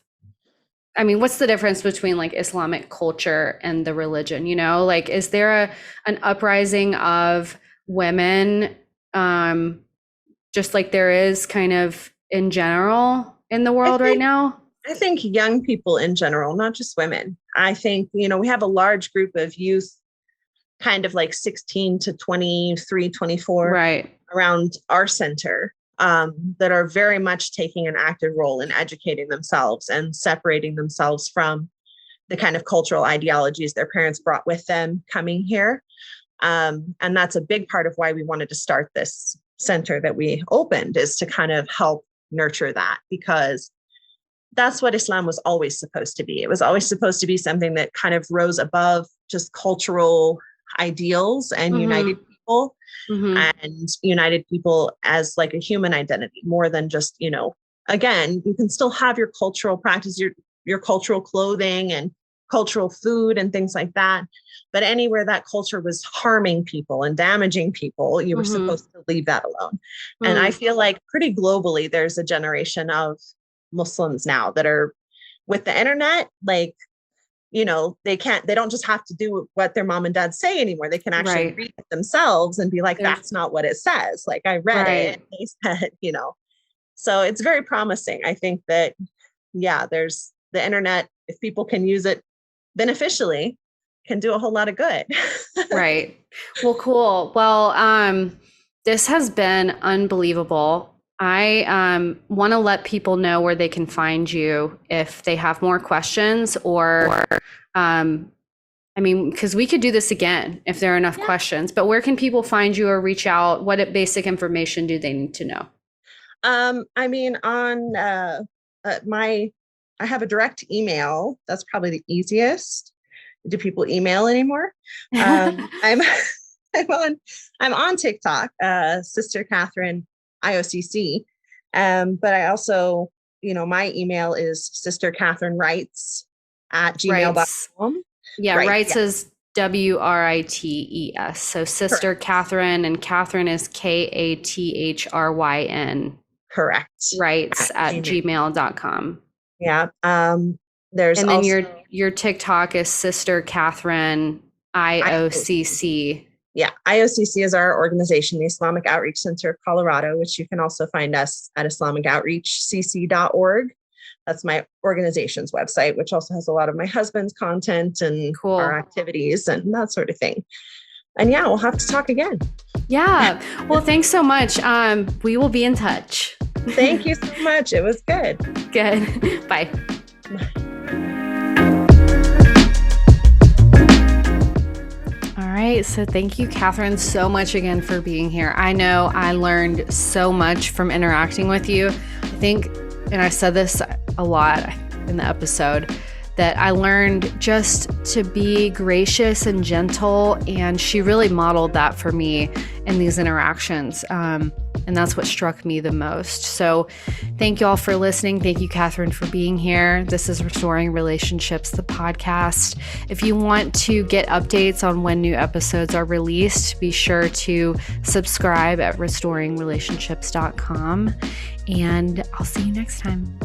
I mean, what's the difference between like Islamic culture and the religion, you know? Like, is there an uprising of women, um, just like there is kind of in general in the I world right think now? I think young people in general, not just women. I think, we have a large group of youth, kind of like 16 to 23, 24, Right. around our center, that are very much taking an active role in educating themselves and separating themselves from the kind of cultural ideologies their parents brought with them coming here. And that's a big part of why we wanted to start this center that we opened, is to kind of help nurture that, because that's what Islam was always supposed to be. It was always supposed to be something that kind of rose above just cultural ideals and united Mm-hmm. people, Mm-hmm. and united people as like a human identity more than just, again, you can still have your cultural practice, your cultural clothing and cultural food and things like that. But anywhere that culture was harming people and damaging people, you were Mm-hmm. supposed to leave that alone. And I Mm. feel like pretty globally, there's a generation of Muslims now that are with the internet, like, they don't just have to do what their mom and dad say anymore. They can actually Right. read it themselves and be like, There's that's not what it says. Like, I read it. right. They said, so it's very promising. I think that, yeah, there's the internet, if people can use it beneficially, can do a whole lot of good. Right. Well, cool. Well, this has been unbelievable. I want to let people know where they can find you if they have more questions or um, I mean, because we could do this again if there are enough Yeah. questions, but where can people find you or reach out? What basic information do they need to know? I mean, I have a direct email. That's probably the easiest. do people email anymore? I'm I'm on TikTok, Sister Kathryn IOCC. But I also, my email is Writes. sisterkathryn@gmail.com. Yeah, Right. writes Yeah. is WRITES. So Sister Correct. Kathryn, and Kathryn is KATHRYN. Correct. Writes At at Gmail. gmail.com. Yeah. There's And then also your TikTok is Sister Kathryn IOCC. IOCC. Yeah, IOCC is our organization, the Islamic Outreach Center of Colorado, which you can also find us at islamicOutreachCC.org. That's my organization's website, which also has a lot of my husband's content and our Cool. activities and that sort of thing. And yeah, we'll have to talk again. Yeah. Well, thanks so much. We will be in touch. Thank you so much. It was good. Good. Bye. All right. So thank you, Kathryn, so much again for being here. I know I learned so much from interacting with you. I think, and I said this a lot in the episode, that I learned just to be gracious and gentle. And she really modeled that for me in these interactions. And that's what struck me the most. So thank you all for listening. Thank you, Kathryn, for being here. This is Restoring Relationships, the podcast. If you want to get updates on when new episodes are released, be sure to subscribe at restoringrelationships.com. And I'll see you next time.